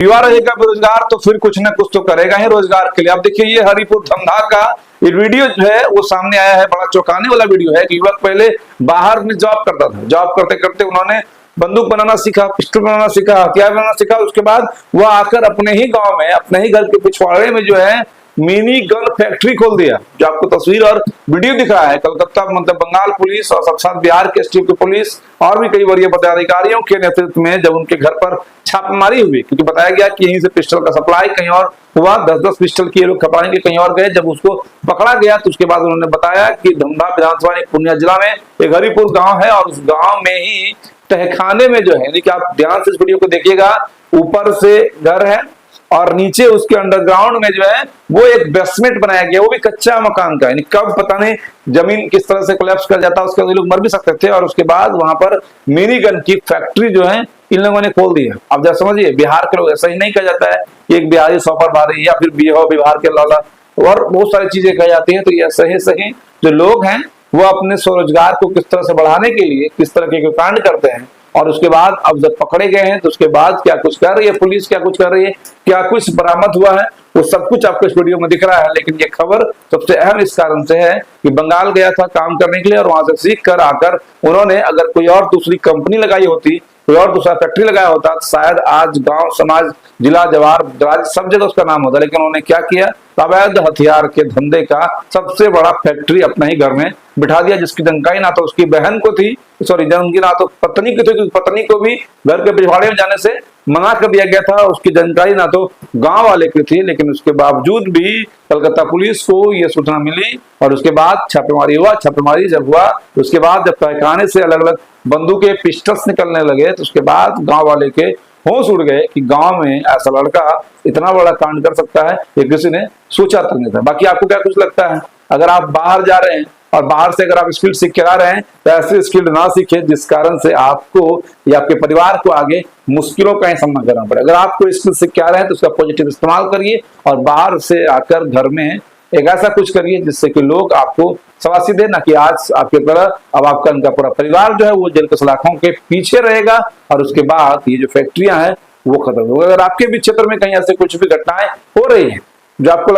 युवा रहेगा बेरोजगार तो फिर कुछ ना कुछ तो करेगा ही रोजगार के लिए। अब देखिए ये हरिपुर धंधा का ये वीडियो जो है वो सामने आया है। बड़ा चौंकाने वाला वीडियो है कि युवक पहले बाहर में जॉब करता था, जॉब करते करते उन्होंने बंदूक बनाना सीखा, पिस्टल बनाना सीखा, हथियार बनाना सीखा। उसके बाद वह आकर अपने ही गांव में, अपने ही घर के पिछवाड़े में जो है मिनी गन फैक्ट्री खोल दिया। जो आपको तस्वीर और वीडियो दिख रहा है, कलकत्ता मतलब बंगाल पुलिस और साथ साथ बिहार के एसटीएफ की पुलिस और भी कई वरीय पदाधिकारियों के नेतृत्व में जब उनके घर पर छापेमारी हुई, क्योंकि बताया गया कि यहीं से पिस्टल का सप्लाई कहीं और हुआ, 10-10 पिस्टल की लोग खपाने के कहीं और गए। जब उसको पकड़ा गया तो उसके बाद उन्होंने बताया कि धमधा विधानसभा पूर्णिया जिला में एक हरिपुर गांव है और उस गांव में ही तहखाने में जो है, यानी कि आप ध्यान से इस वीडियो को देखिएगा, ऊपर से घर है और नीचे उसके अंडरग्राउंड में जो है वो एक बेसमेंट बनाया गया, वो भी कच्चा मकान का। यानी कब पता नहीं जमीन किस तरह से कोलैप्स कर जाता, उसके लोग मर भी सकते थे। और उसके बाद वहां पर मिनी गन की फैक्ट्री जो है इन लोगों ने खोल दी है। अब जरा समझिए, बिहार के लोग ऐसा ही नहीं कहा जाता है कि एक बिहारी सौपर भारी या फिर बिहार के लाला और बहुत सारी चीजें कही जाती है। तो ये सही सही जो लोग हैं वो अपने स्वरोजगार को किस तरह से बढ़ाने के लिए किस तरह के कांड करते हैं। और उसके बाद अब जब पकड़े गए हैं तो उसके बाद क्या कुछ कर रही है पुलिस, क्या कुछ कर रही है, क्या कुछ बरामद हुआ है, वो सब कुछ आपको इस वीडियो में दिख रहा है। लेकिन ये खबर सबसे अहम इस कारण से है कि बंगाल गया था काम करने के लिए और वहां से सीख कर आकर उन्होंने अगर कोई और दूसरी कंपनी लगाई होती, कोई और दूसरा फैक्ट्री लगाया होता तो शायद आज गांव समाज जिला जवार राज्य सब जगह उसका नाम होता। लेकिन उन्होंने क्या किया, अवैध हथियार के धंधे का सबसे बड़ा फैक्ट्री अपने ही घर में बिठा दिया, जिसकी जानकारी ना तो उसकी बहन को थी, सॉरी उनकी ना तो पत्नी की थी, पत्नी को भी घर के पिछवाड़े में जाने से मना कर दिया गया था, उसकी जानकारी ना तो गांव वाले की थी। लेकिन उसके बावजूद भी कलकत्ता पुलिस को यह सूचना मिली और उसके बाद छापेमारी हुआ। छापेमारी जब हुआ तो उसके बाद जब तहखाने से अलग अलग बंदूकें पिस्टल्स निकलने लगे तो उसके बाद गांव वाले के होश उड़ गए कि गांव में ऐसा लड़का इतना बड़ा कांड कर सकता है, ये किसी ने सोचा तक नहीं था। बाकी आपको क्या कुछ लगता है, अगर आप बाहर जा रहे हैं और बाहर से अगर आप स्किल सीख के आ रहे हैं तो ऐसे स्किल ना सीखे जिस कारण से आपको या आपके परिवार को आगे मुश्किलों का सामना करना पड़े। अगर आप कोई स्किल सीख के आ रहे हैं तो उसका पॉजिटिव इस्तेमाल करिए और बाहर से आकर घर में एक ऐसा कुछ करिए जिससे कि लोग आपको शाबाशी दे, ना कि आज आपके तरह अब आपका इनका पूरा परिवार जो है वो जेल के सलाखों के पीछे रहेगा और उसके बाद ये जो फैक्ट्रियां हैं वो खत्म होगी। अगर आपके भी क्षेत्र में कहीं ऐसे कुछ भी घटनाएं हो रही है जो आपको